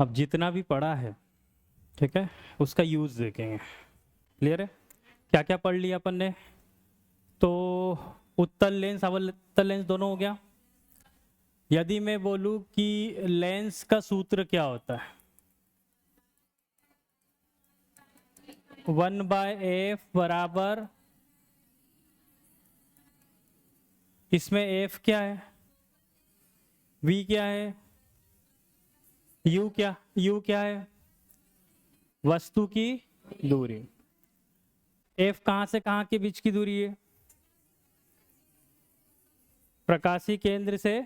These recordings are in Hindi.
अब जितना भी पढ़ा है, ठीक है, उसका यूज देखेंगे। क्लियर है? क्या क्या पढ़ लिया अपन ने? तो उत्तल लेंस अवतल लेंस दोनों हो गया। यदि मैं बोलूं कि लेंस का सूत्र क्या होता है, 1/f बराबर, इसमें f क्या है, v क्या है, u क्या है, वस्तु की दूरी। f कहां से कहां के बीच की दूरी है? प्रकाशीय केंद्र से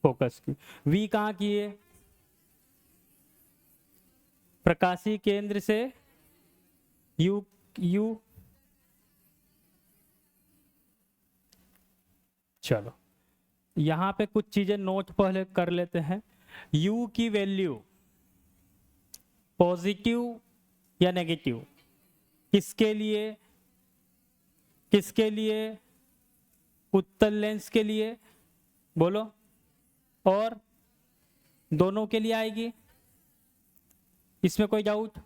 फोकस की। v कहां की है? प्रकाशीय केंद्र से u। चलो यहां पे कुछ चीजें नोट पहले कर लेते हैं। u की वैल्यू पॉजिटिव या नेगेटिव किसके लिए? किसके लिए? उत्तल लेंस के लिए, बोलो। और दोनों के लिए आएगी, इसमें कोई डाउट?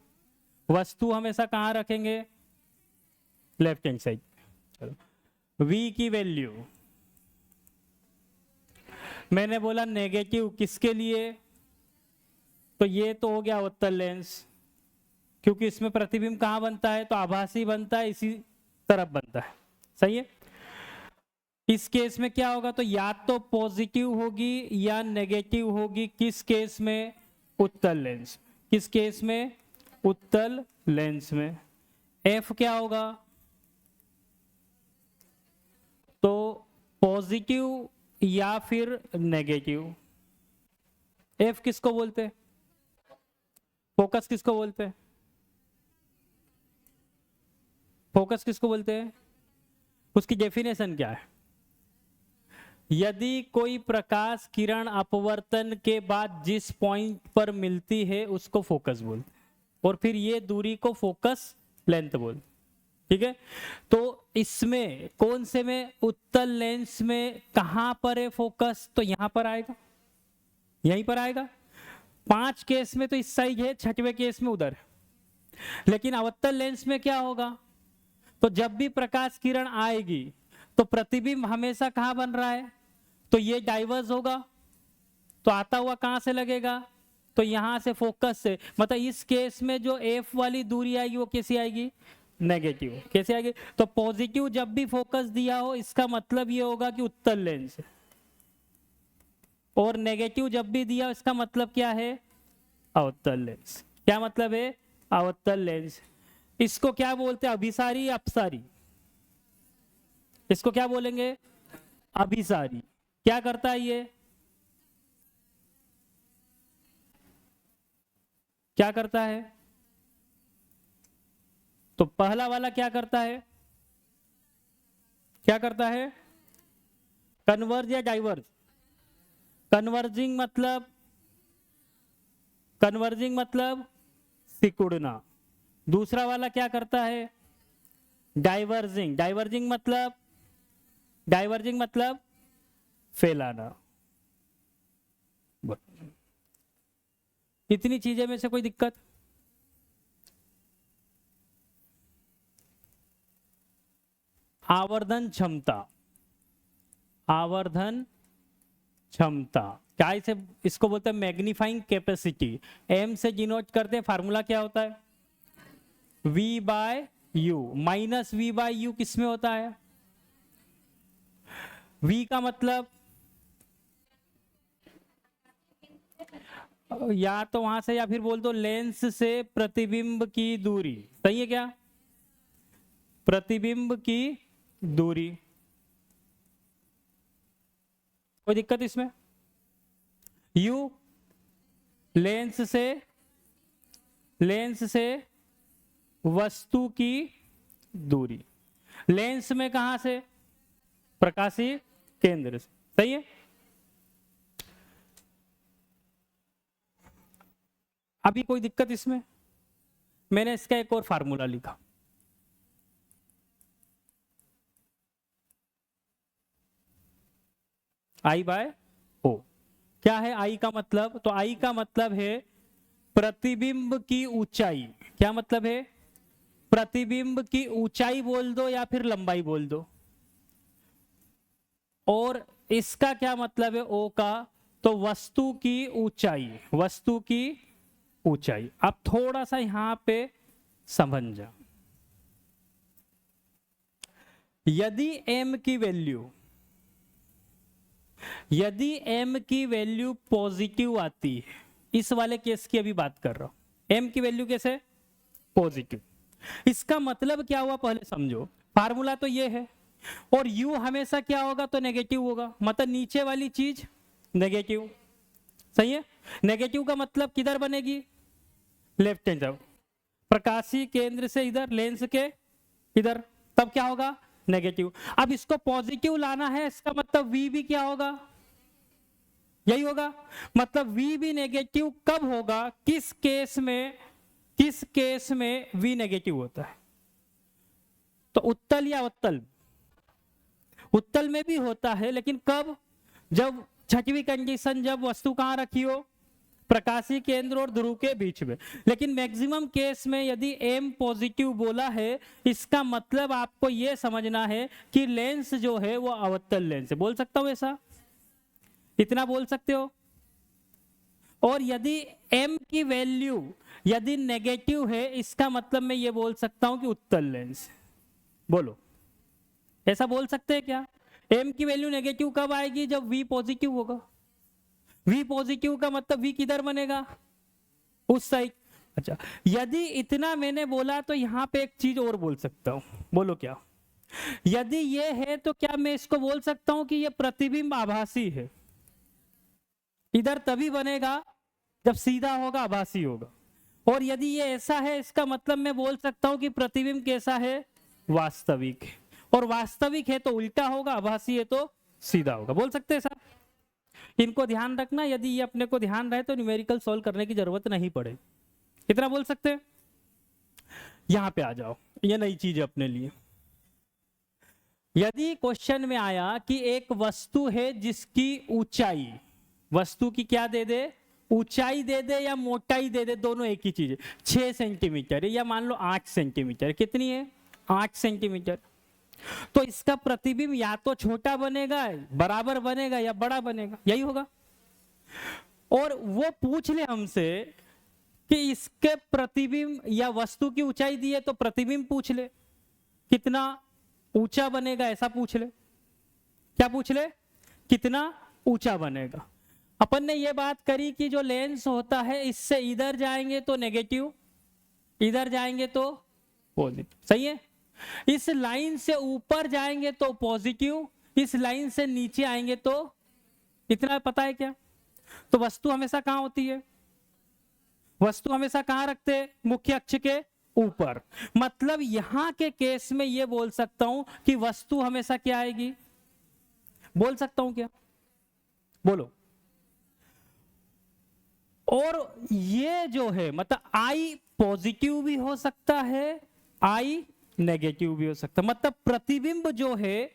वस्तु हमेशा कहां रखेंगे? Left hand side. चलो v की वैल्यू मैंने बोला नेगेटिव किसके लिए? तो ये तो हो गया उत्तल लेंस, क्योंकि इसमें प्रतिबिंब कहां बनता है? तो आभासी बनता है, इसी तरफ बनता है। सही है? इस केस में क्या होगा? तो या तो पॉजिटिव होगी या नेगेटिव होगी। किस केस में? उत्तल लेंस। किस केस में? उत्तल लेंस में। एफ क्या होगा? तो पॉजिटिव या फिर नेगेटिव। एफ किसको बोलते हैं? फोकस किसको बोलते हैं? फोकस किसको बोलते हैं? उसकी डेफिनेशन क्या है? यदि कोई प्रकाश किरण अपवर्तन के बाद जिस पॉइंट पर मिलती है उसको फोकस बोलते हैं, और फिर ये दूरी को फोकस लेंथ बोलते। ठीक है? तो इसमें कौन से में? उत्तल लेंस में कहां पर है फोकस? तो यहां पर आएगा, यहीं पर आएगा। 5 केस में तो इस साइड है, 6वें केस में उधर। लेकिन अवतल लेंस में क्या होगा? तो जब भी प्रकाश किरण आएगी तो प्रतिबिंब हमेशा कहां बन रहा है? तो ये डाइवर्स होगा, तो आता हुआ कहां से लगेगा? तो यहां से, फोकस से। मतलब इस केस में जो एफ वाली दूरी आएगी वो कैसी आएगी? नेगेटिव। कैसे आएगी? तो पॉजिटिव जब भी फोकस दिया हो इसका मतलब ये होगा कि उत्तल लेंस, और नेगेटिव जब भी दिया इसका मतलब क्या है? अवतल लेंस। क्या मतलब है? अवतल लेंस। इसको क्या बोलते हैं? अभिसारी या अपसारी? इसको क्या बोलेंगे? अभिसारी। क्या करता है ये? क्या करता है? तो पहला वाला क्या करता है? क्या करता है? कन्वर्ज या डाइवर्ज? कन्वर्जिंग मतलब, कन्वर्जिंग मतलब सिकुड़ना। दूसरा वाला क्या करता है? डाइवर्जिंग। डाइवर्जिंग मतलब, डाइवर्जिंग मतलब फैलाना। इतनी चीजें में से कोई दिक्कत? आवर्धन क्षमता। आवर्धन क्षमता क्या? इसे, इसको बोलते हैं मैग्नीफाइंग कैपेसिटी। एम से डिनोट करते हैं। फार्मूला क्या होता है? V by U. Minus V by U किस में होता है? V का मतलब, या तो वहां से या फिर बोल दो लेंस से प्रतिबिंब की दूरी। सही है क्या? प्रतिबिंब की दूरी। कोई दिक्कत इसमें? U लेंस से, लेंस से वस्तु की दूरी। लेंस में कहां से? प्रकाशीय केंद्र से। सही है? अभी कोई दिक्कत इसमें? मैंने इसका एक और फार्मूला लिखा। I बाय ओ। क्या है I का मतलब? तो I का मतलब है प्रतिबिंब की ऊंचाई, क्या मतलब है? प्रतिबिंब की ऊंचाई बोल दो या फिर लंबाई बोल दो। और इसका क्या मतलब है ओ का? तो वस्तु की ऊंचाई, वस्तु की ऊंचाई। अब थोड़ा सा यहां पे समझ जा, यदि m की वैल्यू, यदि m की वैल्यू पॉजिटिव आती है, इस वाले केस की अभी बात कर रहा हूं, m की वैल्यू कैसे? पॉजिटिव। इसका मतलब क्या हुआ पहले समझो, फार्मूला तो ये है, और u हमेशा क्या होगा? तो नेगेटिव होगा, मतलब नीचे वाली चीज नेगेटिव, सही है। नेगेटिव का मतलब किधर बनेगी? लेफ्ट हैंड साइड, प्रकाशीय केंद्र से इधर, लेंस के इधर, तब क्या होगा? नेगेटिव। अब इसको पॉजिटिव लाना है, इसका मतलब v भी क्या होगा? यही होगा, मतलब v भी नेगेटिव कब होगा? किस केस में? किस केस में v नेगेटिव होता है? तो उत्तल या अवतल? उत्तल में भी होता है, लेकिन कब? जब छठवीं कंडीशन, जब वस्तु कहां रखी हो? प्रकाशीय केंद्र और ध्रुव के बीच में। लेकिन मैक्सिमम केस में यदि m पॉजिटिव बोला है, इसका मतलब आपको यह समझना है कि लेंस जो है वो अवतल लेंस है। बोल सकता हूं ऐसा? इतना बोल सकते हो? और यदि m की वैल्यू यदि नेगेटिव है, इसका मतलब मैं ये बोल सकता हूं कि उत्तल लेंस। बोलो, ऐसा बोल सकते हैं क्या? m की वैल्यू नेगेटिव कब आएगी? जब v पॉजिटिव होगा। v पॉजिटिव का मतलब v किधर बनेगा? उस साइड। अच्छा, यदि इतना मैंने बोला तो यहां पे एक चीज और बोल सकता हूं। बोलो क्या? यदि ये है तो क्या मैं इसको बोल सकता हूं कि ये प्रतिबिंब आभासी है? इधर तभी बनेगा जब सीधा होगा, आभासी होगा। और यदि ये ऐसा है, इसका मतलब मैं बोल सकता हूं कि प्रतिबिंब कैसा है? वास्तविक है। और वास्तविक है तो उल्टा होगा, आभासी है तो सीधा होगा। बोल सकते हैं सर? इनको ध्यान रखना, यदि ये अपने को ध्यान रहे तो न्यूमेरिकल सॉल्व करने की जरूरत नहीं पड़े। इतना बोल सकते हैं? यहां पे आ जाओ, ये नई चीज है अपने लिए। यदि क्वेश्चन में आया कि एक वस्तु है जिसकी ऊंचाई, वस्तु की क्या दे दे? ऊंचाई दे दे या मोटाई दे दे, दोनों एक ही चीज है। 6 सेंटीमीटर या मान लो 8 सेंटीमीटर, कितनी है? 8 सेंटीमीटर। तो इसका प्रतिबिंब या तो छोटा बनेगा, बराबर बनेगा, या बड़ा बनेगा, यही होगा। और वो पूछ ले हमसे कि इसके प्रतिबिंब या वस्तु की ऊंचाई दी है तो प्रतिबिंब पूछ ले कितना ऊंचा बनेगा, ऐसा पूछ ले। क्या पूछ ले? कितना ऊंचा बनेगा। अपन ने ये बात करी कि जो लेंस होता है, इससे इधर जाएंगे तो नेगेटिव, इधर जाएंगे तो पॉजिटिव, सही है। इस लाइन से ऊपर जाएंगे तो पॉजिटिव, इस लाइन से नीचे आएंगे तो, इतना पता है क्या? तो वस्तु हमेशा कहां होती है? वस्तु हमेशा कहां रखते हैं? मुख्य अक्ष के ऊपर। मतलब यहां के केस में ये बोल सकता हूं कि वस्तु हमेशा क्या आएगी? बोल सकता हूं क्या? बोलो। और ये जो है मतलब I पॉजिटिव भी हो सकता है, I नेगेटिव भी हो सकता है। मतलब प्रतिबिंब जो है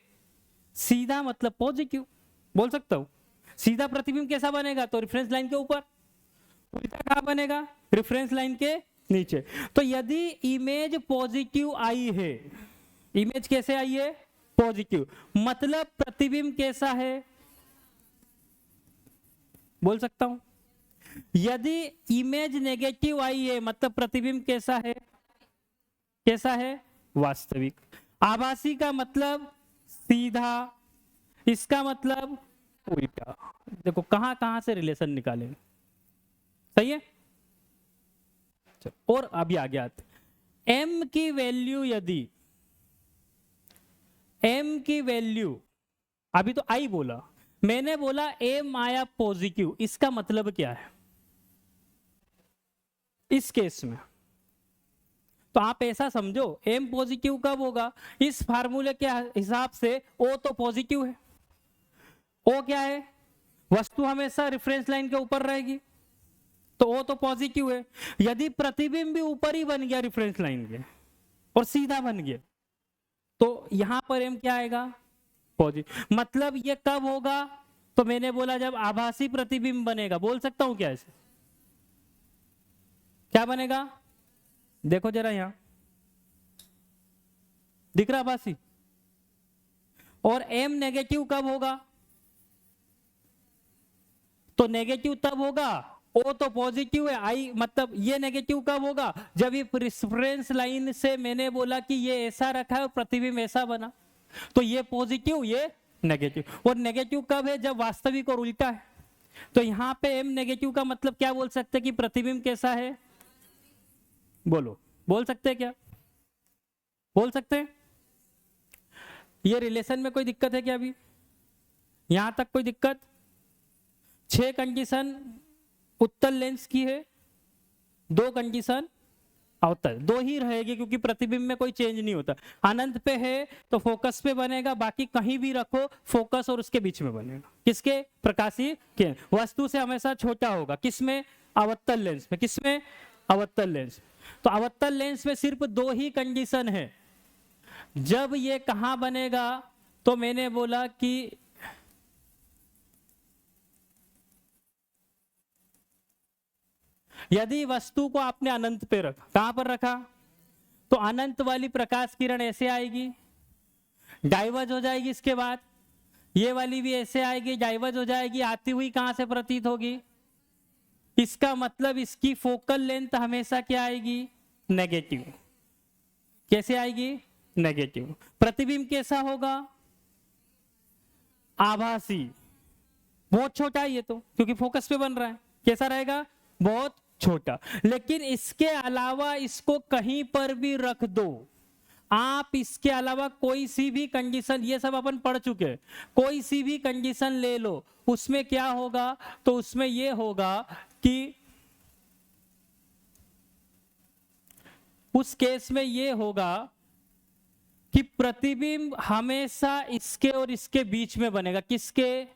सीधा मतलब पॉजिटिव, बोल सकता हूं। सीधा प्रतिबिंब कैसा बनेगा? तो रेफरेंस लाइन के ऊपर। उल्टा कहां बनेगा? रेफरेंस लाइन के नीचे। तो यदि इमेज पॉजिटिव आई है, इमेज कैसे आई है? पॉजिटिव, मतलब प्रतिबिंब कैसा है? बोल सकता हूं। यदि इमेज नेगेटिव आई है, मतलब प्रतिबिंब कैसा है? कैसा है? वास्तविक। आभासी का मतलब सीधा, इसका मतलब उल्टा। देखो कहां कहां से रिलेशन निकाले, सही है। और अभी आगे आते, m की वैल्यू, यदि m की वैल्यू, अभी तो I बोला, मैंने बोला m आया पॉजिटिव, इसका मतलब क्या है इस केस में? तो आप ऐसा समझो, m पॉजिटिव कब होगा? इस फार्मूले के हिसाब से O तो पॉजिटिव है। O क्या है? वस्तु हमेशा रेफरेंस लाइन के ऊपर रहेगी, तो O तो पॉजिटिव है। यदि प्रतिबिंब भी ऊपर ही बन गया रेफरेंस लाइन के और सीधा बन गया, तो यहां पर m क्या आएगा? पॉजिटिव। मतलब ये कब होगा? तो मैंने बोला जब आभासी प्रतिबिंब बनेगा। बोल सकता हूं क्या ऐसे? क्या बनेगा, देखो जरा यहां दिख रहा आभासी। और एम नेगेटिव कब होगा, तो नेगेटिव तब होगा, ओ तो पॉजिटिव है, आई मतलब ये नेगेटिव कब होगा, जब ये रेफरेंस लाइन से मैंने बोला कि ये ऐसा रखा है और प्रतिबिंब ऐसा बना, तो ये पॉजिटिव ये नेगेटिव। और नेगेटिव कब है, जब वास्तविक और उल्टा है। तो यहां पे एम नेगेटिव का मतलब क्या बोल सकते हैं कि प्रतिबिंब कैसा है, बोलो, बोल सकते हैं क्या, बोल सकते हैं। ये रिलेशन में कोई दिक्कत है क्या, अभी यहां तक कोई दिक्कत। 6 कंडीशन उत्तल लेंस की है, 2 कंडीशन अवतल, 2 ही रहेगी क्योंकि प्रतिबिंब में कोई चेंज नहीं होता। अनंत पे है तो फोकस पे बनेगा, बाकी कहीं भी रखो फोकस और उसके बीच में बनेगा, किसके, प्रकाशीय के वस्तु से हमेशा छोटा होगा, किसमें, अवतल लेंस में, किसमें, अवतल लेंस। तो अवतल लेंस में सिर्फ 2 ही कंडीशन है। जब ये कहां बनेगा, तो मैंने बोला कि यदि वस्तु को आपने अनंत पे रखा, कहां पर रखा, तो अनंत वाली प्रकाश किरण ऐसे आएगी, डाइवर्ज हो जाएगी, इसके बाद ये वाली भी ऐसे आएगी, डाइवर्ज हो जाएगी, आती हुई कहां से प्रतीत होगी, इसका मतलब इसकी फोकल लेंथ हमेशा क्या आएगी, नेगेटिव। कैसे आएगी, नेगेटिव। प्रतिबिंब कैसा होगा, आभासी, बहुत छोटा है ये तो क्योंकि फोकस पे बन रहा है, कैसा रहेगा, बहुत छोटा। लेकिन इसके अलावा इसको कहीं पर भी रख दो आप, इसके अलावा कोई सी भी कंडीशन, ये सब अपन पढ़ चुके हैं, कोई सी भी कंडीशन ले लो, उसमें क्या होगा, तो उसमें ये होगा कि उस केस में ये होगा कि प्रतिबिंब हमेशा इसके और इसके बीच में बनेगा, किसके,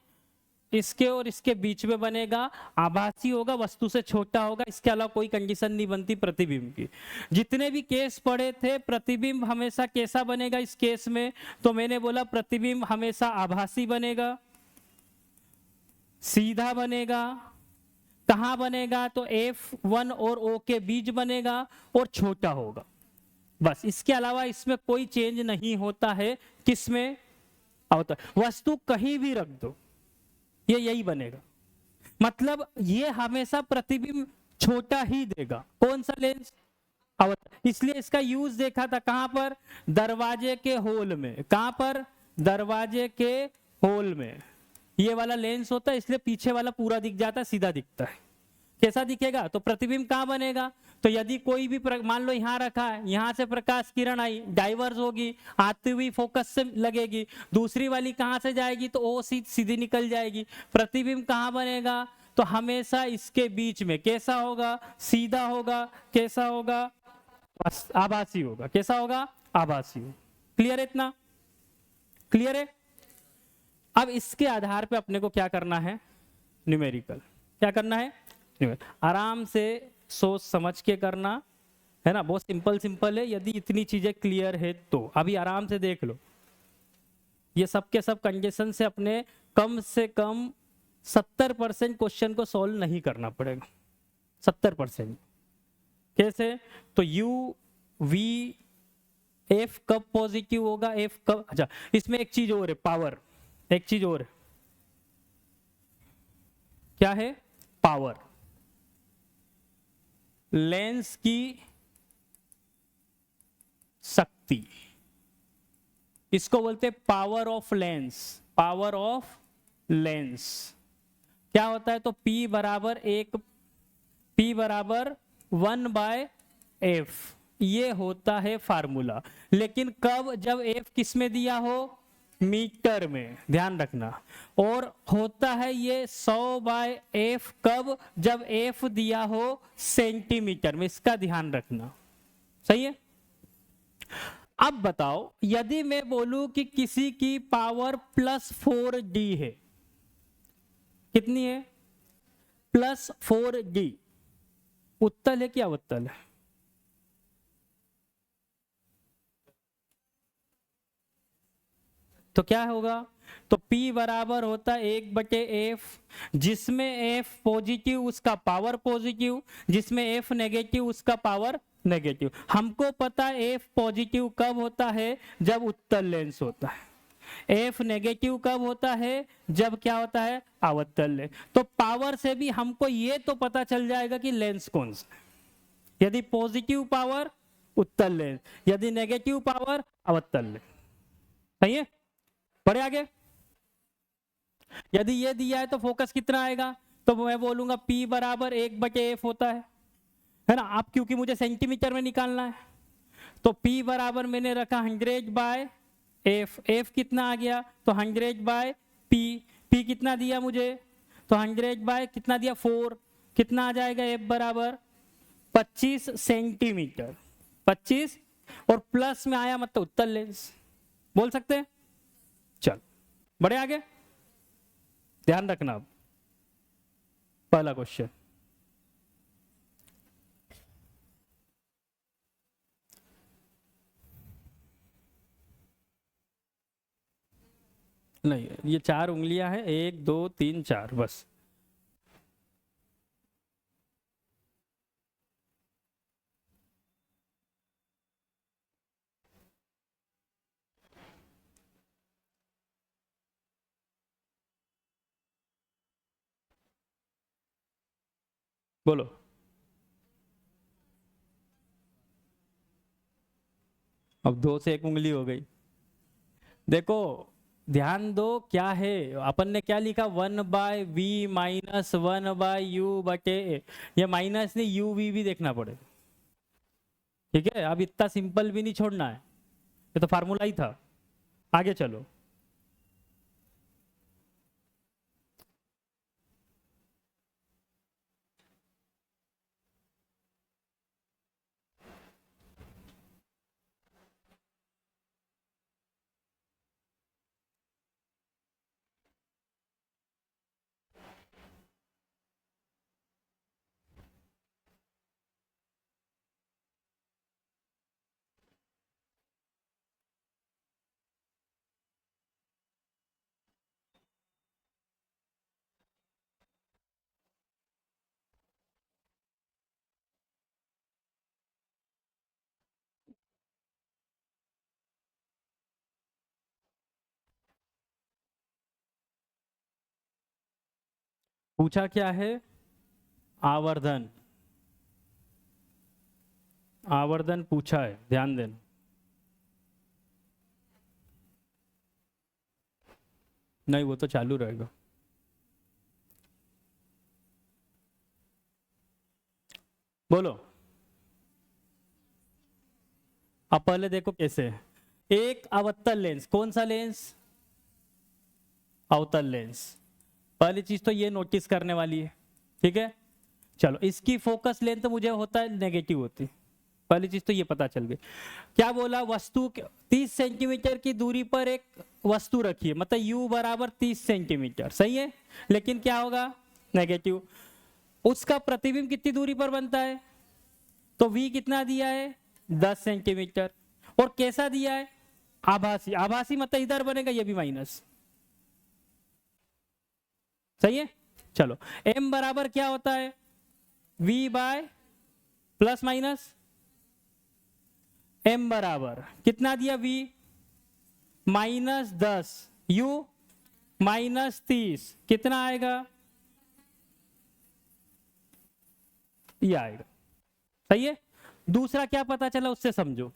इसके और इसके बीच में बनेगा, आभासी होगा, वस्तु से छोटा होगा, इसके अलावा कोई कंडीशन नहीं बनती प्रतिबिंब की। जितने भी केस पढ़े थे, प्रतिबिंब हमेशा कैसा बनेगा इस केस में, तो मैंने बोला प्रतिबिंब हमेशा आभासी बनेगा, सीधा बनेगा, कहां बनेगा, तो F1 और O के बीच बनेगा और छोटा होगा, बस। इसके अलावा इसमें कोई चेंज नहीं होता है, किसमें, अवतल। वस्तु कहीं भी रख दो ये यही बनेगा, मतलब ये हमेशा प्रतिबिंब छोटा ही देगा। कौन सा लेंस, अवतल। इसलिए इसका यूज देखा था कहां पर, दरवाजे के होल में, कहां पर, दरवाजे के होल में ये वाला लेंस होता है, इसलिए पीछे वाला पूरा दिख जाता है, सीधा दिखता है। कैसा दिखेगा, तो प्रतिबिंब कहां बनेगा, तो यदि कोई भी मान लो यहां रखा है, यहां से प्रकाश किरण आई, डाइवर्ज होगी, आती हुई फोकस से लगेगी, दूसरी वाली कहां से जाएगी, तो ओ सीधी निकल जाएगी। प्रतिबिंब कहां बनेगा, तो हमेशा इसके बीच में, कैसा होगा, सीधा होगा, कैसा होगा, आभासी होगा, कैसा होगा, आभासी होगा। क्लियर है, इतना क्लियर है। अब इसके आधार पे अपने को क्या करना है, न्यूमेरिकल, क्या करना है, आराम से सोच समझ के करना है ना, बहुत सिंपल है। यदि इतनी चीजें क्लियर है तो अभी आराम से देख लो, ये सब के सब कंडीशन से अपने कम से कम 70% क्वेश्चन को सॉल्व नहीं करना पड़ेगा, 70%। कैसे, तो U V F कब पॉजिटिव होगा, F कब, अच्छा इसमें एक चीज और है, पावर, एक चीज और है, क्या है, पावर, लेंस की शक्ति, इसको बोलते हैं power of lens, power of lens. क्या होता है, तो P बराबर 1/f, ये होता है फार्मूला। लेकिन कब, जब F किस में दिया हो, मीटर में, ध्यान रखना। और होता है ये 100/f कब, जब F दिया हो सेंटीमीटर में, इसका ध्यान रखना, सही है। अब बताओ, यदि मैं बोलूं कि किसी की पावर +4D है, कितनी है, +4D, उत्तल है कि अवतल है, तो क्या होगा, तो P बराबर होता है 1/F, जिसमें F पॉजिटिव उसका पावर पॉजिटिव, जिसमें F नेगेटिव उसका पावर नेगेटिव। हमको पता है F पॉजिटिव कब होता है, जब उत्तल लेंस होता है। F नेगेटिव कब होता है, जब क्या होता है, अवतल लेंस। तो पावर से भी हमको ये तो पता चल जाएगा कि लेंस कौन सा है। यदि पॉजिटिव पावर उत्तल लेंस, यदि नेगेटिव पावर अवतल लेंस। सही है, बढ़े आगे। यदि ये दिया है तो फोकस कितना आएगा, तो मैं बोलूंगा P बराबर 1/F होता है ना। आप क्योंकि मुझे सेंटीमीटर में निकालना है, तो P बराबर मैंने रखा 100/F। F कितना आ गया, तो 100/P। P कितना दिया मुझे, तो 100 कितना दिया 4, कितना आ जाएगा F बराबर 25 सेंटीमीटर। 25 और प्लस में आया मतलब उत्तल लेंस, बोल सकते हैं। चल बढ़े आगे, ध्यान रखना। अब पहला क्वेश्चन, नहीं ये 4 उंगलियां हैं, 1 2 3 4 बस। बोलो। अब 2 से 1 उंगली हो गई। देखो ध्यान दो, क्या है अपन ने क्या लिखा, 1/V माइनस 1/U/A। ये माइनस नहीं, UV भी देखना पड़ेगा। ठीक है, अब इतना सिंपल भी नहीं छोड़ना है, ये तो फार्मूला ही था। आगे चलो। पूछा क्या है, आवर्धन। आवर्धन पूछा है, ध्यान देना। नहीं वो तो चालू रहेगा। बोलो। अब पहले देखो कैसे है। एक अवतल लेंस, कौन सा लेंस, अवतल लेंस। पहली चीज तो ये नोटिस करने वाली है, ठीक है। चलो इसकी फोकस लेंथ तो मुझे होता है नेगेटिव होती, पहली चीज तो ये पता चल गई। क्या बोला, वस्तु 30 सेंटीमीटर की दूरी पर एक वस्तु रखी है, मतलब U बराबर 30 सेंटीमीटर, सही है। लेकिन क्या होगा, नेगेटिव। उसका प्रतिबिंब कितनी दूरी पर बनता है, तो V कितना दिया है, 10 सेंटीमीटर। और कैसा दिया है, आभासी। आभासी मतलब इधर बनेगा ये भी माइनस, सही है। चलो M बराबर क्या होता है, V by plus minus. M बराबर कितना दिया, V -10, U -30, कितना आएगा, ये आएगा, सही है। दूसरा क्या पता चला उससे समझो,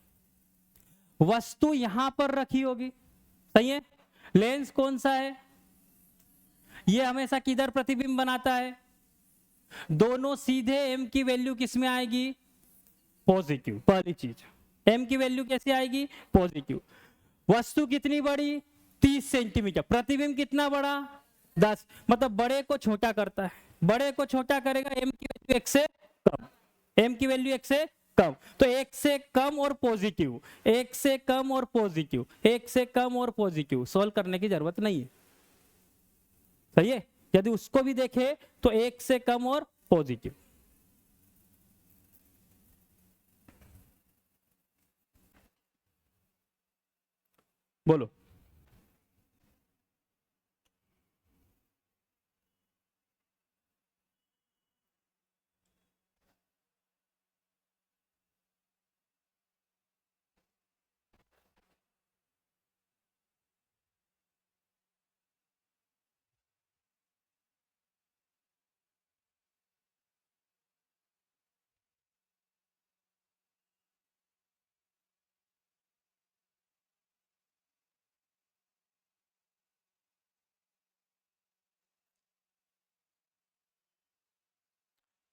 वस्तु यहां पर रखी होगी, सही है। लेंस कौन सा है, ये हमेशा किधर प्रतिबिंब बनाता है, दोनों सीधे M की वैल्यू किस में आएगी, पॉजिटिव। पहली चीज M की वैल्यू कैसे आएगी, पॉजिटिव। वस्तु कितनी बड़ी, 30 सेंटीमीटर। प्रतिबिंब कितना बड़ा, 10। मतलब बड़े को छोटा करता है, बड़े को छोटा करेगा, M की वैल्यू 1 से कम, M की वैल्यू 1 से कम। तो 1 से कम और पॉजिटिव, 1 से कम और पॉजिटिव, 1 से कम और पॉजिटिव, सॉल्व करने की जरूरत नहीं है, सही है। यदि उसको भी देखे तो 1 से कम और पॉजिटिव। बोलो।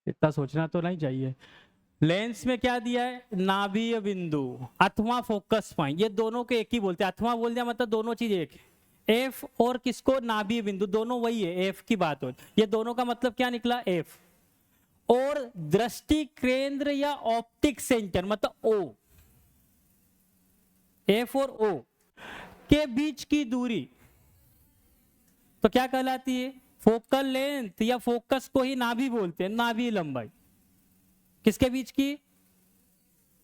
इतना सोचना तो नहीं चाहिए। लेंस में क्या दिया है, नाभीय बिंदु अथवा फोकस पॉइंट, ये दोनों को एक ही बोलते हैं। अथवा बोल दिया मतलब दोनों चीज एक है। एफ और किसको, नाभीय बिंदु, दोनों वही है, एफ की बात हो, ये दोनों का मतलब क्या निकला, एफ। और दृष्टि केंद्र या ऑप्टिक सेंटर मतलब ओ, एफ और ओ के बीच की दूरी तो क्या कहलाती है, फोकल लेंथ, या फोकस को ही नाभि बोलते हैं, नाभि लंबाई। किसके बीच की,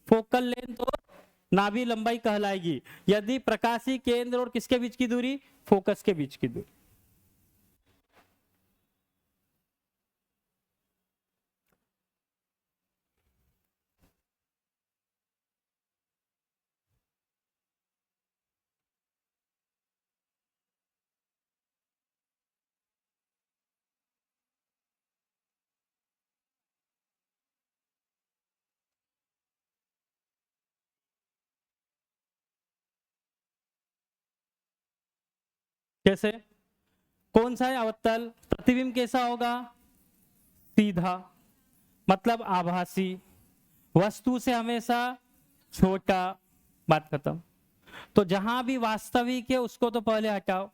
फोकल लेंथ और नाभि लंबाई कहलाएगी यदि प्रकाशीय केंद्र और किसके बीच की दूरी, फोकस के बीच की दूरी। कैसे, कौन सा है अवतल, प्रतिबिंब कैसा होगा, सीधा, मतलब आभासी, वस्तु से हमेशा छोटा, बात खत्म। तो जहां भी वास्तविक है उसको तो पहले हटाओ,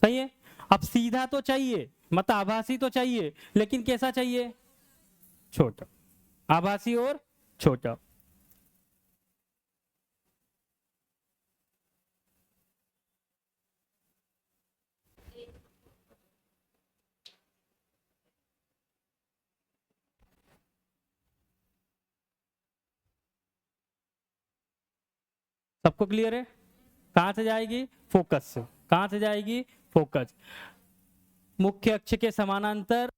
सही है। अब सीधा तो चाहिए, मतलब आभासी तो चाहिए, लेकिन कैसा चाहिए, छोटा, आभासी और छोटा। सबको क्लियर है, कहां से जाएगी, फोकस से, कहां से जाएगी, फोकस, मुख्य अक्ष के समानांतर।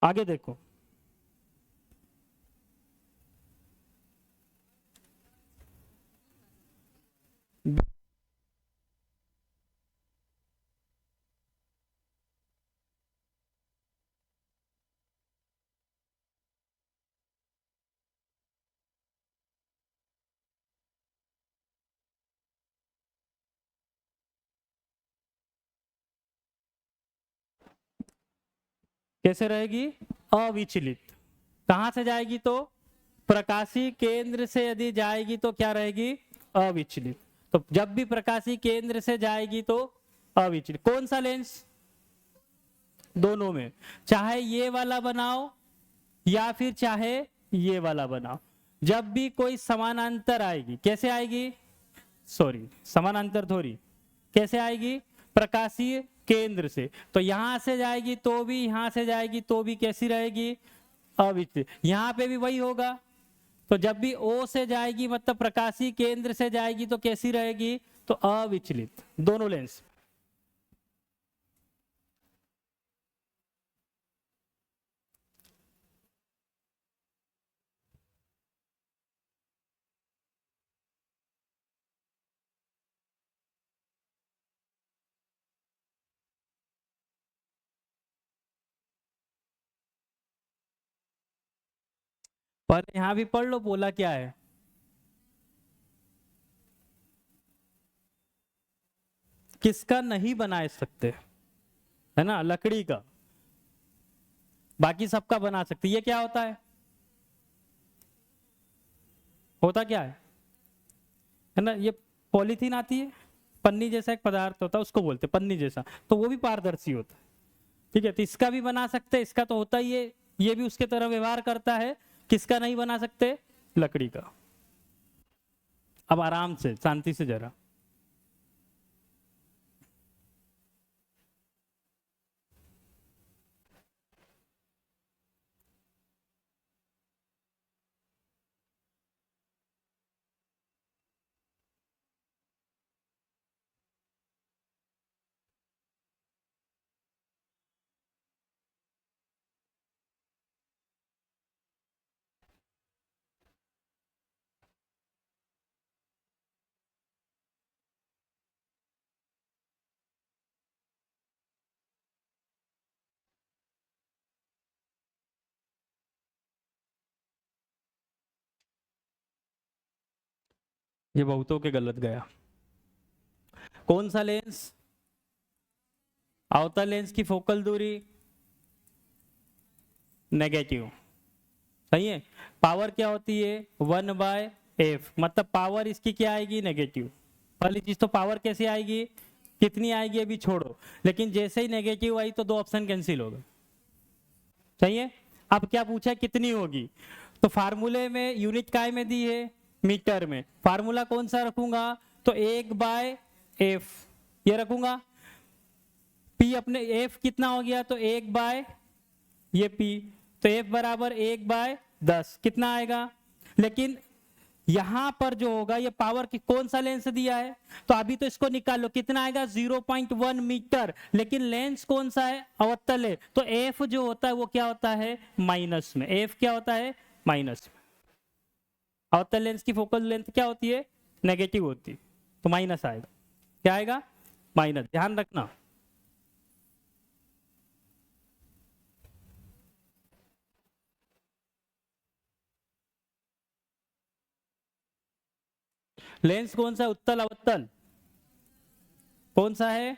आगे देखो, कैसे रहेगी, अविचलित। कहां से जाएगी तो, प्रकाशीय केंद्र से यदि जाएगी तो क्या रहेगी, अविचलित। तो जब भी प्रकाशीय केंद्र से जाएगी तो अविचलित। कौन सा लेंस, दोनों में, चाहे ये वाला बनाओ या फिर चाहे ये वाला बनाओ, जब भी कोई समानांतर आएगी, कैसे आएगी, सॉरी समानांतर थोड़ी, कैसे आएगी, प्रकाशीय केंद्र से, तो यहां से जाएगी तो भी, यहां से जाएगी तो भी कैसी रहेगी, अविचलित। यहां पे भी वही होगा, तो जब भी ओ से जाएगी मतलब प्रकाशीय केंद्र से जाएगी तो कैसी रहेगी, तो अविचलित, दोनों लेंस। पर यहां भी पढ़ लो बोला क्या है, किसका नहीं बना सकते, है ना, लकड़ी का, बाकी सबका बना सकते। ये क्या होता है, होता क्या है ना, ये पॉलीथीन आती है, पन्नी जैसा एक पदार्थ होता है, उसको बोलते हैं पन्नी जैसा, तो वो भी पारदर्शी होता है, ठीक है। तो इसका भी बना सकते हैं, इसका तो होता ही है, ये भी उसके तरह व्यवहार करता है। किसका नहीं बना सकते, लकड़ी का। अब आराम से शांति से जरा, ये बहुतों के गलत गया। कौन सा लेंस? अवतल लेंस की फोकल दूरी नेगेटिव, सही है। पावर क्या होती है? 1/f, मतलब पावर इसकी क्या आएगी? नेगेटिव। पहली चीज तो पावर कैसे आएगी? कितनी आएगी अभी छोड़ो, लेकिन जैसे ही नेगेटिव आई तो दो ऑप्शन कैंसिल हो गए, सही है। अब क्या पूछा? कितनी होगी? तो फार्मूले में यूनिट काय में दी है? मीटर में। फार्मूला कौन सा रखूंगा? तो 1/f ये रखूंगा। p अपने f कितना हो गया? तो 1 ये p, तो f बराबर 1/10 कितना आएगा? लेकिन यहां पर जो होगा ये पावर की कौन सा लेंस दिया है? तो अभी तो इसको निकाल लो, कितना आएगा? 0.1 मीटर। लेकिन लेंस कौन सा है? अवतल है, तो f जो होता है वो क्या होता है? माइनस में। f क्या होता है? माइनस में। अवतल लेंस की फोकल लेंथ क्या होती है? नेगेटिव होती है, तो माइनस आएगा। क्या आएगा? माइनस, ध्यान रखना। लेंस कौन सा है? उत्तल अवतल कौन सा है?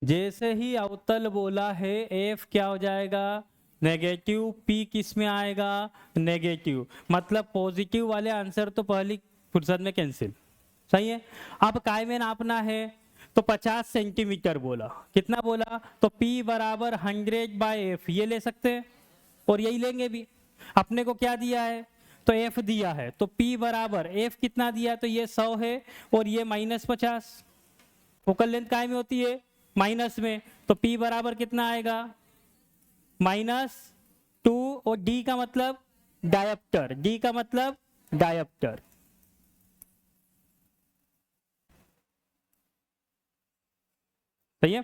जैसे ही अवतल बोला है एफ क्या हो जाएगा? नेगेटिव। पी किस में आएगा? नेगेटिव। मतलब पॉजिटिव वाले आंसर तो पहली फुर्सत में कैंसिल, सही है। अब काय में नापना है? तो 50 सेंटीमीटर बोला। कितना बोला? तो P बराबर 100/f ये ले सकते हैं, और यही लेंगे भी। अपने को क्या दिया है? तो f दिया है, तो P बराबर f कितना दिया? तो ये 100 है, और ये -50। फोकल लेंथ काय में होती है? माइनस में, तो P बराबर कितना आएगा? -2, और D का मतलब डायप्टर, D का मतलब डायप्टर। सही है।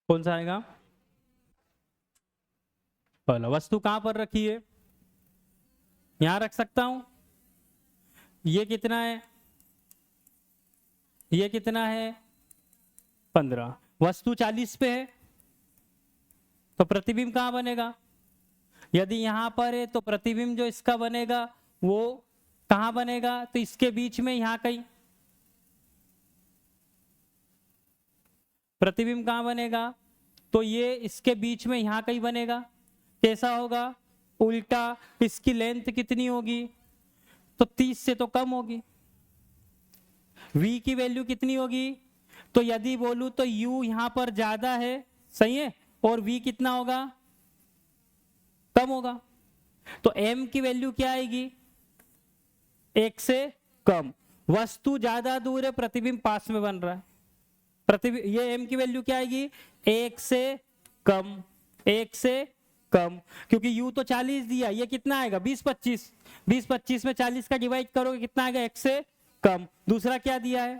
कौन सा आएगा? पहला। वस्तु कहां पर रखी है? यहां रख सकता हूं। ये कितना है? ये कितना है? 15। वस्तु 40 पे है, तो प्रतिबिंब कहां बनेगा? यदि यहां पर है तो प्रतिबिंब जो इसका बनेगा वो कहां बनेगा? तो इसके बीच में, यहां कहीं। प्रतिबिंब कहां बनेगा? तो ये इसके बीच में यहां कहीं बनेगा। कैसा होगा? उल्टा। इसकी लेंथ कितनी होगी? तो 30 से तो कम होगी। v की वैल्यू कितनी होगी? तो यदि बोलूं तो u यहां पर ज्यादा है, सही है, और v कितना होगा? कम होगा। तो m की वैल्यू क्या आएगी? 1 से कम। वस्तु ज्यादा दूर है, प्रतिबिंब पास में बन रहा है। प्रतिबिंब, ये m की वैल्यू क्या आएगी? 1 से कम। 1 से कम, क्योंकि u तो 40 दिया, ये कितना आएगा? 20-25। 20-25 में 40 का डिवाइड करोगे कितना आएगा? 1 से कम। दूसरा क्या दिया है?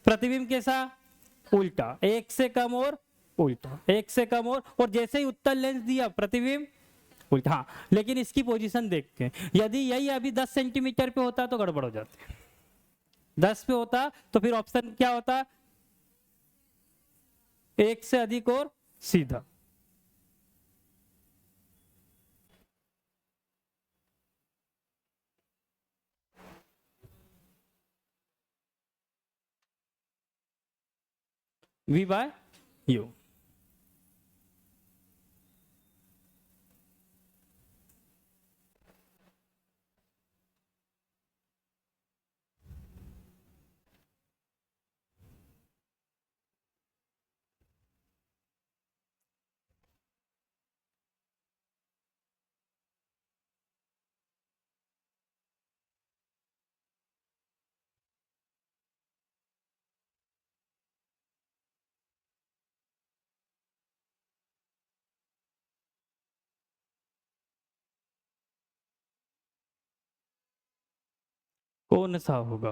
प्रतिबिंब कैसा? उल्टा। 1 से कम और उल्टा, 1 से कम और जैसे ही उत्तल लेंस दिया प्रतिबिंब उल्टा। हाँ, लेकिन इसकी पोजीशन देख के, यदि यही अभी 10 सेंटीमीटर पे होता तो गड़बड़ हो जाती। 10 पे होता तो फिर ऑप्शन क्या होता? 1 से अधिक और सीधा। V by U। कौन सा होगा?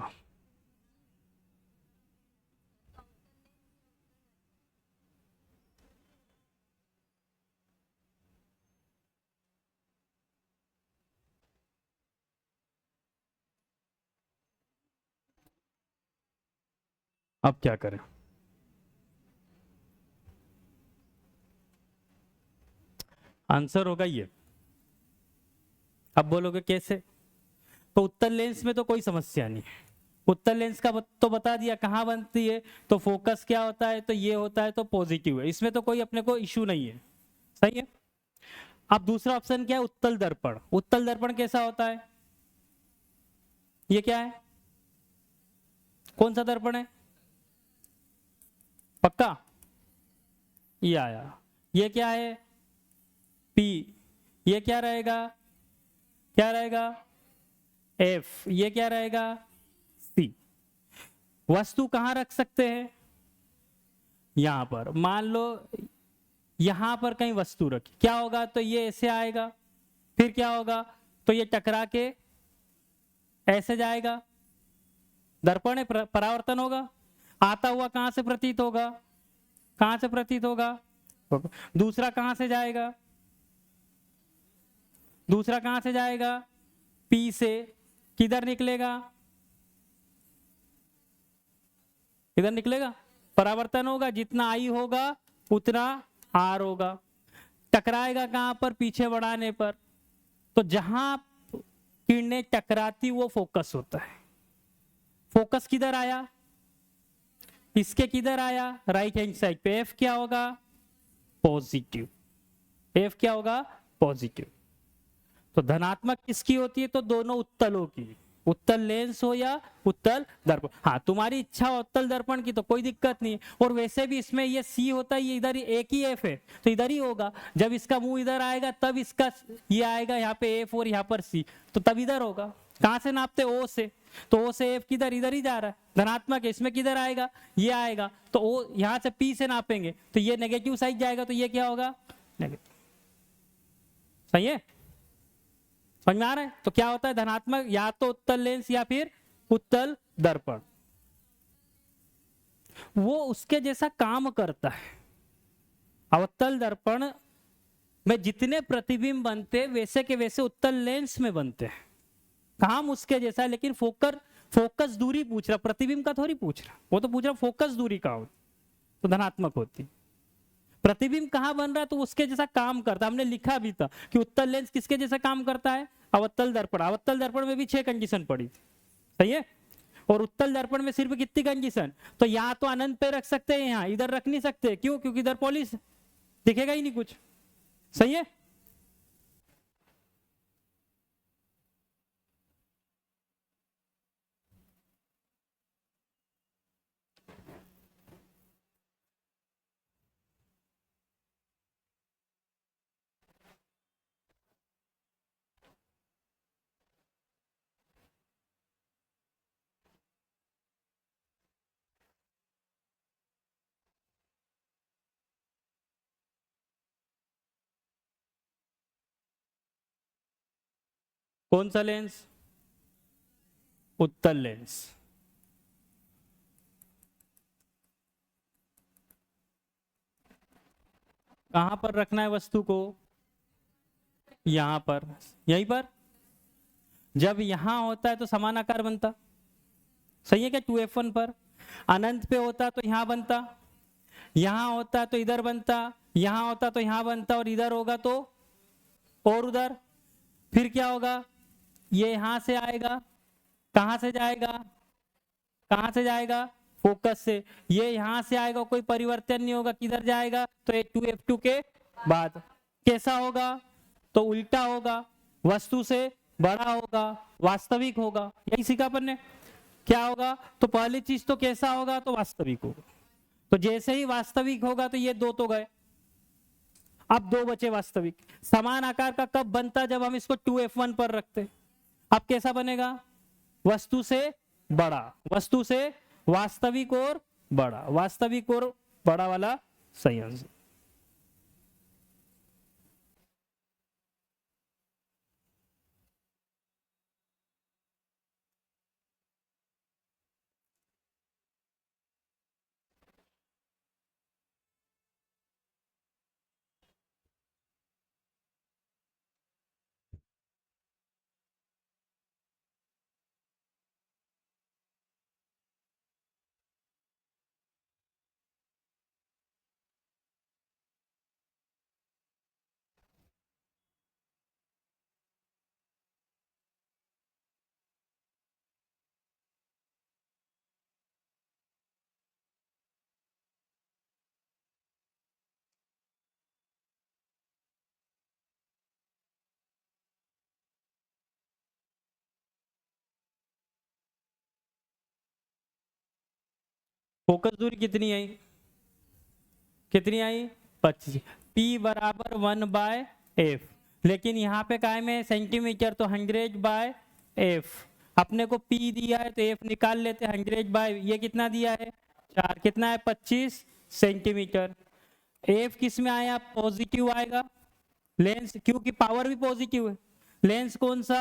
अब क्या करें? आंसर होगा ये। अब बोलोगे कैसे? तो उत्तल लेंस में तो कोई समस्या नहीं है। उत्तल लेंस का तो बता दिया कहाँ बनती है, तो फोकस क्या होता है, तो ये होता है, तो पॉजिटिव है, इसमें तो कोई अपने को इश्यू नहीं है। सही है। अब दूसरा ऑप्शन क्या है? उत्तल दर्पण। उत्तल दर्पण कैसा होता है? ये क्या है? कौन सा दर्पण है? पक्का? ये आया। ये क्या है? P। ये क्या रहेगा? क्या रहेगा? F। ये क्या रहेगा? C। वस्तु कहां रख सकते हैं? यहां पर। मान लो यहां पर कहीं वस्तु रखी, क्या होगा? तो ये ऐसे आएगा, फिर क्या होगा? तो ये टकरा के ऐसे जाएगा, दर्पण है, परावर्तन होगा। आता हुआ कहां से प्रतीत होगा? कहां से प्रतीत होगा? दूसरा कहां से जाएगा? दूसरा कहां से जाएगा? P से। किधर निकलेगा? इधर निकलेगा, परावर्तन होगा, जितना I होगा उतना R होगा। टकराएगा कहां पर? पीछे बढ़ाने पर। तो जहां किरणें टकराती वो फोकस होता है। फोकस किधर आया? इसके किधर आया? राइट हैंड साइड पे। F क्या होगा? पॉजिटिव। F क्या होगा? पॉजिटिव। तो धनात्मक किसकी होती है? तो दोनों उत्तलों की, उत्तल लेंस हो या उत्तल दर्पण। हाँ, तुम्हारी इच्छा हो उत्तल दर्पण की तो कोई दिक्कत नहीं है। और वैसे भी इसमें ये C होता है, ये इधर ही एक ही F है, तो इधर ही होगा। जब इसका मुंह इधर आएगा तब इसका ये आएगा यहाँ पे F और यहाँ पर C, तो तब इधर होगा। कहां से नापते? O से। तो O से F किधर? इधर ही जा रहा है, धनात्मक है, इसमें किधर आएगा? ये आएगा। तो O यहां से P से नापेंगे तो ये नेगेटिव साइड जाएगा, तो ये क्या होगा? नेगेटिव। सही है? समझ में आ रहा है? तो क्या होता है? धनात्मक या तो उत्तल लेंस या फिर उत्तल दर्पण, वो उसके जैसा काम करता है। अवतल दर्पण में जितने प्रतिबिंब बनते वैसे के वैसे उत्तल लेंस में बनते हैं। काम उसके जैसा है, लेकिन फोकस दूरी पूछ रहा, प्रतिबिंब का थोड़ी पूछ रहा। वो तो पूछ रहा फोकस दूरी का हो तो धनात्मक होती। प्रतिबिंब कहां बन रहा है तो उसके जैसा काम करता। हमने लिखा भी था कि उत्तल लेंस किसके जैसा काम करता है? अवतल दर्पण। अवतल दर्पण में भी 6 कंडीशन पड़ी थी। सही है। और उत्तल दर्पण में सिर्फ कितनी कंडीशन? तो यहाँ तो अनंत पे रख सकते हैं, यहाँ इधर रख नहीं सकते। क्यों? क्योंकि इधर पॉलिश दिखेगा ही नहीं कुछ। सही है। कौन सा लेंस? उत्तल लेंस। कहां पर रखना है वस्तु को? यहां पर, यहीं पर। जब यहां होता है तो समान आकार बनता। सही है क्या? 2F1 पर। अनंत पे होता तो यहां बनता, यहां होता तो इधर बनता, यहां होता तो यहां बनता, और इधर होगा तो और उधर। फिर क्या होगा? ये यहां से आएगा, कहां से जाएगा? कहां से जाएगा? फोकस से। ये यहां से आएगा, कोई परिवर्तन नहीं होगा, किधर जाएगा तो F2 के बाद। कैसा होगा तो उल्टा होगा, वस्तु से बड़ा होगा, वास्तविक होगा। यही सीखा अपन ने। क्या होगा तो पहली चीज तो कैसा होगा तो वास्तविक होगा। तो जैसे ही वास्तविक होगा तो ये दो तो गए, अब दो बचे वास्तविक। समान आकार का कब बनता जब हम इसको 2F1 पर रखते। अब कैसा बनेगा, वस्तु से बड़ा, वस्तु से वास्तविक और बड़ा, वास्तविक और बड़ा वाला संयोजन। फोकस दूरी कितनी आई, कितनी आई 25। P बराबर 1/f, लेकिन यहाँ पे काय में सेंटीमीटर, तो 100/f। अपने को P दिया है तो F निकाल लेते, 100/, ये कितना दिया है 4, कितना है 25 सेंटीमीटर। F किस में आया, पॉजिटिव आएगा, लेंस क्योंकि पावर भी पॉजिटिव है। लेंस कौन सा,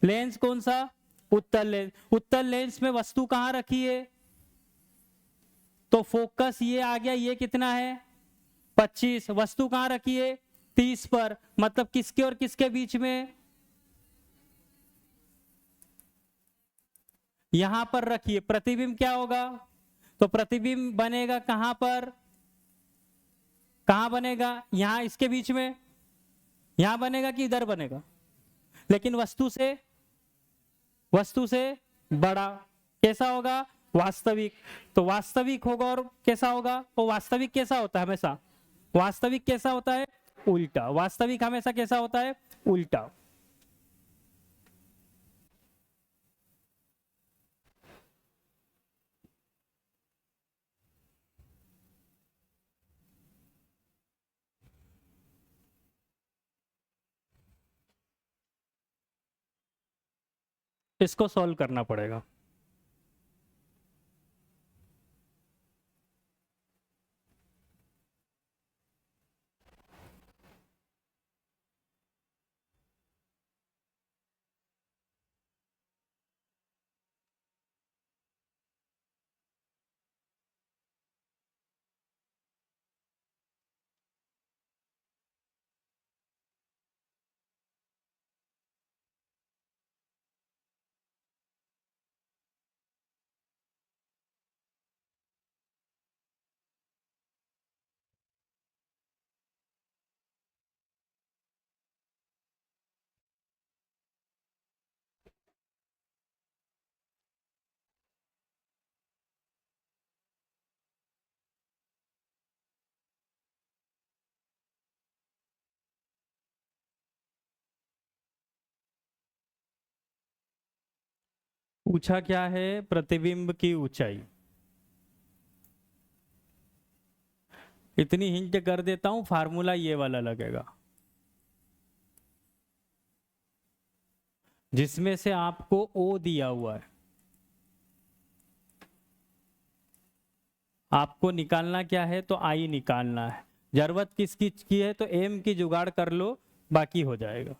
लेंस कौन सा, उत्तल लेंस। उत्तल लेंस में वस्तु कहाँ रखी है, तो फोकस ये आ गया, ये कितना है 25, वस्तु कहां रखी है 30 पर, मतलब किसके और किसके बीच में, यहां पर रखिए। प्रतिबिंब क्या होगा, तो प्रतिबिंब बनेगा कहां पर, कहां बनेगा, यहां इसके बीच में, यहां बनेगा कि इधर बनेगा, लेकिन वस्तु से, वस्तु से बड़ा। कैसा होगा वास्तविक, तो वास्तविक होगा। और कैसा होगा, वो वास्तविक कैसा होता है हमेशा, वास्तविक कैसा होता है उल्टा, वास्तविक हमेशा कैसा होता है उल्टा। इसको सॉल्व करना पड़ेगा। पूछा क्या है, प्रतिबिंब की ऊंचाई। इतनी हिंट कर देता हूं, फार्मूला ये वाला लगेगा, जिसमें से आपको ओ दिया हुआ है। आपको निकालना क्या है, तो आई निकालना है। जरूरत किसकी की है, तो एम की जुगाड़ कर लो, बाकी हो जाएगा।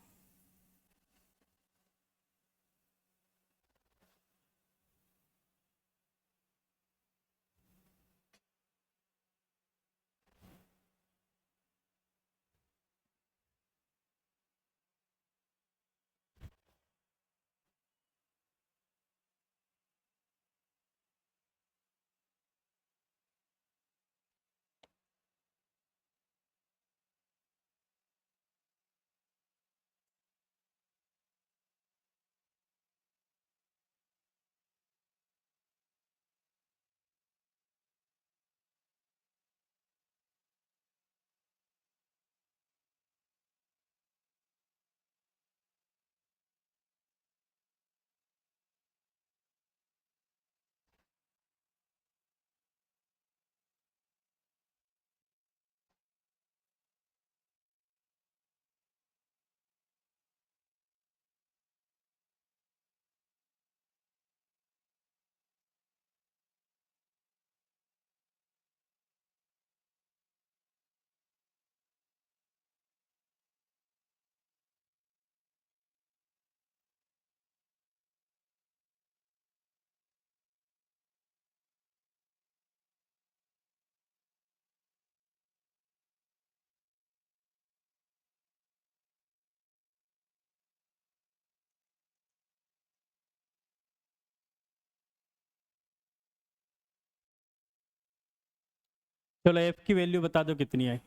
चलो एफ की वैल्यू बता दो कितनी आई।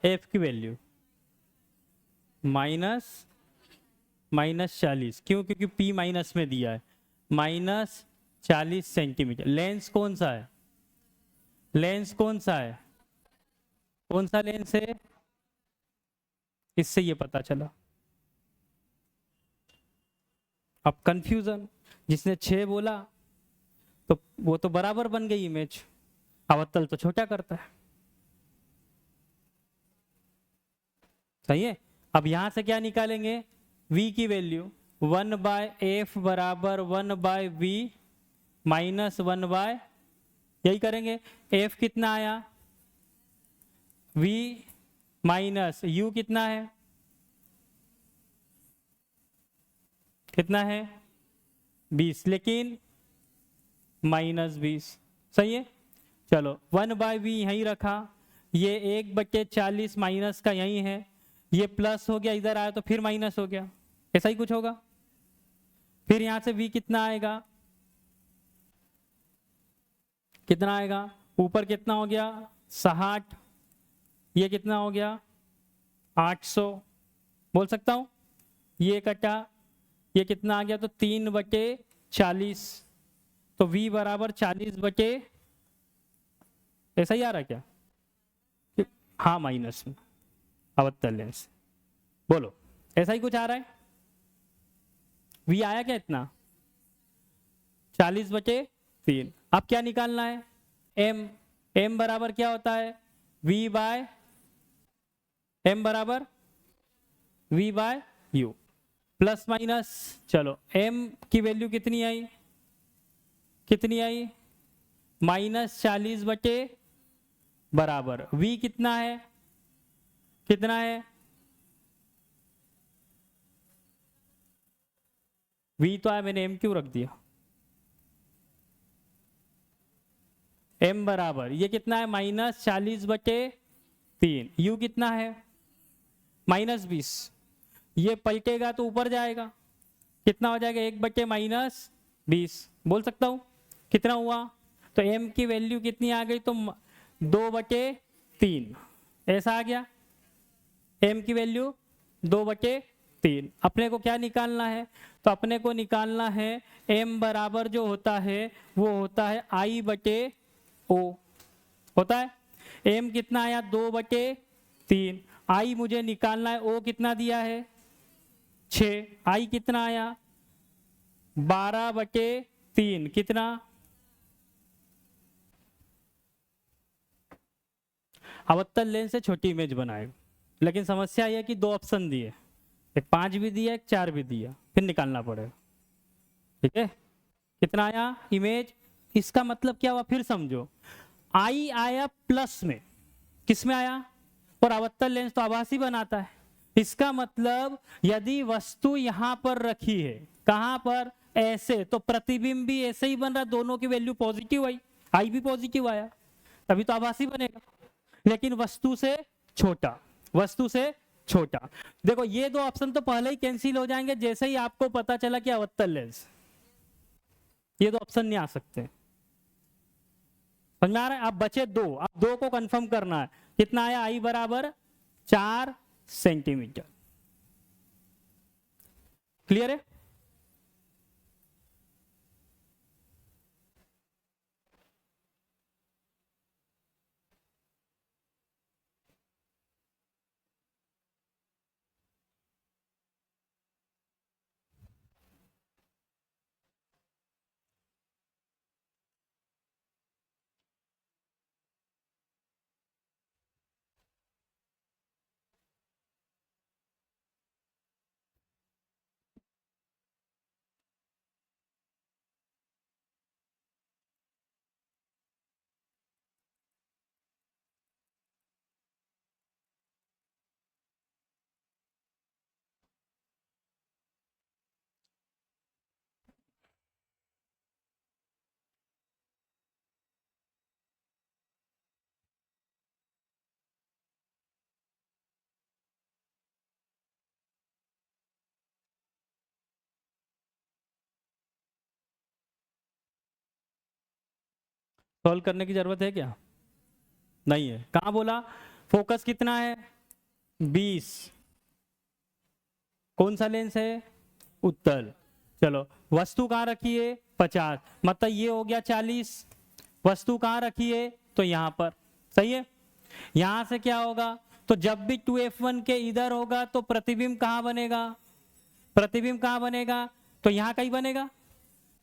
एफ की वैल्यू माइनस -40। क्यों? क्योंकि पी माइनस में दिया है। -40 सेंटीमीटर। लेंस कौन सा है? लेंस कौन सा है? कौन सा लेंस है? इससे ये पता चला। अब कंफ्यूजन, जिसने 6 बोला तो वो तो बराबर बन गई इमेज, अवतल तो छोटा करता है। सही है। अब यहां से क्या निकालेंगे? v की वैल्यू 1/f बराबर 1/v -1/, यही करेंगे। f कितना आया? v माइनस u कितना है? कितना है? 20, लेकिन -20। सही है। चलो 1/v यहीं रखा, ये 1/40 माइनस का यहीं है, ये प्लस हो गया, इधर आया तो फिर माइनस हो गया। ऐसा ही कुछ होगा। फिर यहां से v कितना आएगा? कितना आएगा? ऊपर कितना हो गया? 60। ये कितना हो गया? 800। बोल सकता हूं ये कटा, ये कितना आ गया? तो 3/40। तो v बराबर 40/, ऐसा ही आ रहा क्या? हाँ माइनस में, अवतल लेंस। बोलो ऐसा ही कुछ आ रहा है? v आया क्या इतना? 40/3। अब क्या निकालना है? m। m बराबर क्या होता है? m बराबर v/u प्लस माइनस। चलो m की वैल्यू कितनी आई? कितनी आई? -40/, बराबर v कितना है? कितना है? v तो आया, मैंने m क्यों रख दिया? m बराबर ये कितना है? -40/3। u कितना है? -20। ये पलटेगा तो ऊपर जाएगा, कितना हो जाएगा? 1/-20। बोल सकता हूं कितना हुआ? तो m की वैल्यू कितनी आ गई? तो 2/3 ऐसा आ गया। m की वैल्यू 2/3। अपने को क्या निकालना है? तो अपने को निकालना है m बराबर जो होता है वो होता है I/O होता है। m कितना आया? 2/3। I मुझे निकालना है, O कितना दिया है? 6। I कितना आया? 12/3। कितना? अवतल लेंस से छोटी इमेज बनाएगा, लेकिन समस्या यह है कि 2 ऑप्शन दिए, एक 5 भी दिया, एक 4 भी दिया, फिर निकालना पड़ेगा। ठीक है। कितना आया इमेज? इसका मतलब क्या हुआ फिर समझो। आई आया प्लस में, किस में आया? और अवतल लेंस तो आभासी बनाता है। इसका मतलब यदि वस्तु यहां पर रखी है, कहां पर? ऐसे, तो प्रतिबिंब भी ऐसे ही बन रहा, दोनों की वैल्यू पॉजिटिव आई, आई भी पॉजिटिव आया, तभी तो आभासी बनेगा। लेकिन वस्तु से छोटा, वस्तु से छोटा। देखो ये 2 ऑप्शन तो पहले ही कैंसिल हो जाएंगे जैसे ही आपको पता चला कि अवतल लेंस। ये 2 ऑप्शन नहीं आ सकते। समझ में आ रहा है? अब बचे 2, अब 2 को कंफर्म करना है। कितना आया? आई बराबर 4 सेंटीमीटर। क्लियर है? सॉल्व करने की जरूरत है क्या? नहीं है। कहाँ बोला? फोकस कितना है? 20। कौन सा लेंस है? उत्तल। चलो, वस्तु कहाँ रखी है? 50, मतलब ये हो गया 40। वस्तु कहाँ रखी है? तो यहां पर। सही है। यहां से क्या होगा? तो जब भी 2f1 के इधर होगा तो प्रतिबिंब कहाँ बनेगा? प्रतिबिंब कहाँ बनेगा? तो यहां कहीं बनेगा।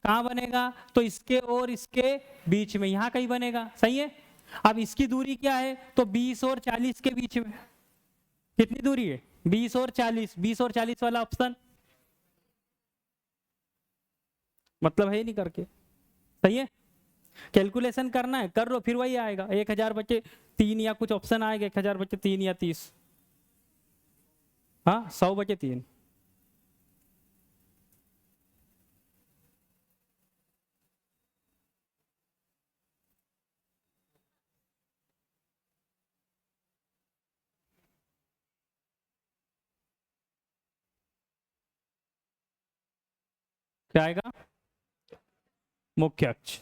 कहाँ बनेगा? तो इसके और इसके बीच में, यहां कहीं बनेगा। सही है। अब इसकी दूरी क्या है? तो 20 और 40 के बीच में। कितनी दूरी है? 20 और 40। 20 और 40 वाला ऑप्शन मतलब है ही नहीं करके। सही है। कैलकुलेशन करना है, कर लो, फिर वही आएगा 1000 बचे 3 या कुछ ऑप्शन आएगा, 1000 बचे 3 या 30। हाँ, 100 बचे 3। क्या आएगा? मुख्य अक्ष।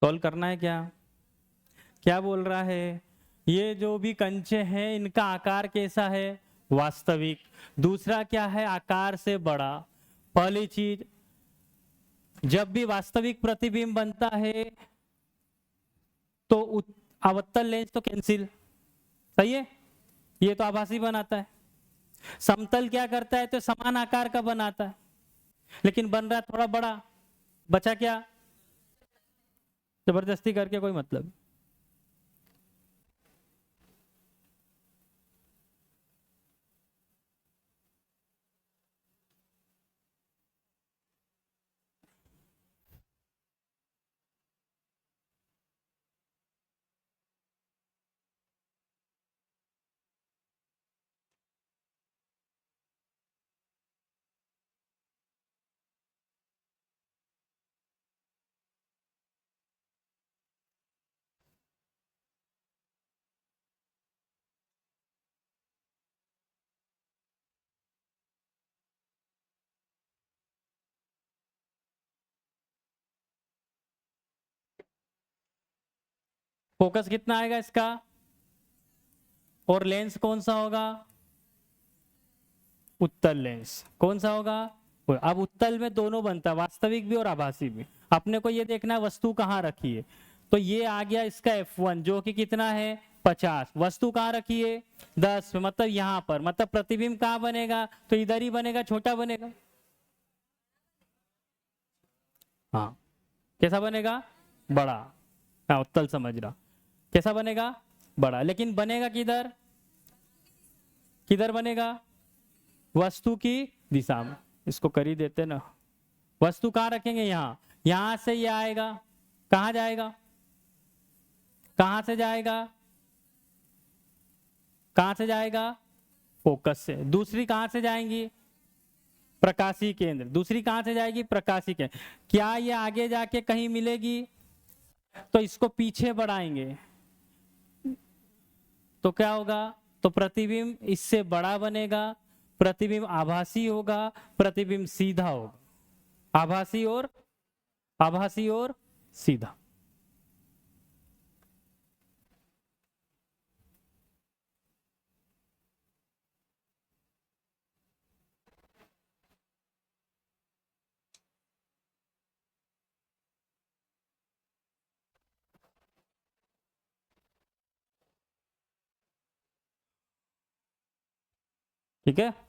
सॉल्व करना है क्या? क्या बोल रहा है? ये जो भी कंचे हैं इनका आकार कैसा है? वास्तविक। दूसरा क्या है? आकार से बड़ा। पहली चीज, जब भी वास्तविक प्रतिबिंब बनता है तो अवतल लेंस तो कैंसिल। सही है। ये तो आभासी बनाता है। समतल क्या करता है? तो समान आकार का बनाता है, लेकिन बन रहा है थोड़ा बड़ा। बचा क्या? जबरदस्ती करके कोई मतलब। फोकस कितना आएगा इसका? और लेंस कौन सा होगा? उत्तल लेंस। कौन सा होगा? अब उत्तल में दोनों बनता है, वास्तविक भी और आभासी भी। अपने को ये देखना है वस्तु कहाँ रखी है। तो ये आ गया इसका F1 जो कि कितना है? 50। वस्तु कहाँ रखी है? 10, मतलब यहां पर। मतलब प्रतिबिंब कहाँ बनेगा? तो इधर ही बनेगा, छोटा बनेगा। हाँ। कैसा बनेगा? बड़ा। हाँ, उत्तल समझ रहा। कैसा बनेगा? बड़ा। लेकिन बनेगा किधर? किधर बनेगा? वस्तु की दिशा में। इसको कर ही देते ना। वस्तु कहाँ रखेंगे? यहाँ। यहां से ये आएगा, कहाँ जाएगा? कहां से जाएगा? कहां से जाएगा? फोकस से। दूसरी कहां से जाएंगी? प्रकाशीय केंद्र। दूसरी कहां से जाएगी? प्रकाशीय केंद्र। क्या ये आगे जाके कहीं मिलेगी? तो इसको पीछे बढ़ाएंगे तो क्या होगा? तो प्रतिबिंब इससे बड़ा बनेगा। प्रतिबिंब आभासी होगा, प्रतिबिंब सीधा होगा। आभासी और आभासी और सीधा। ठीक है।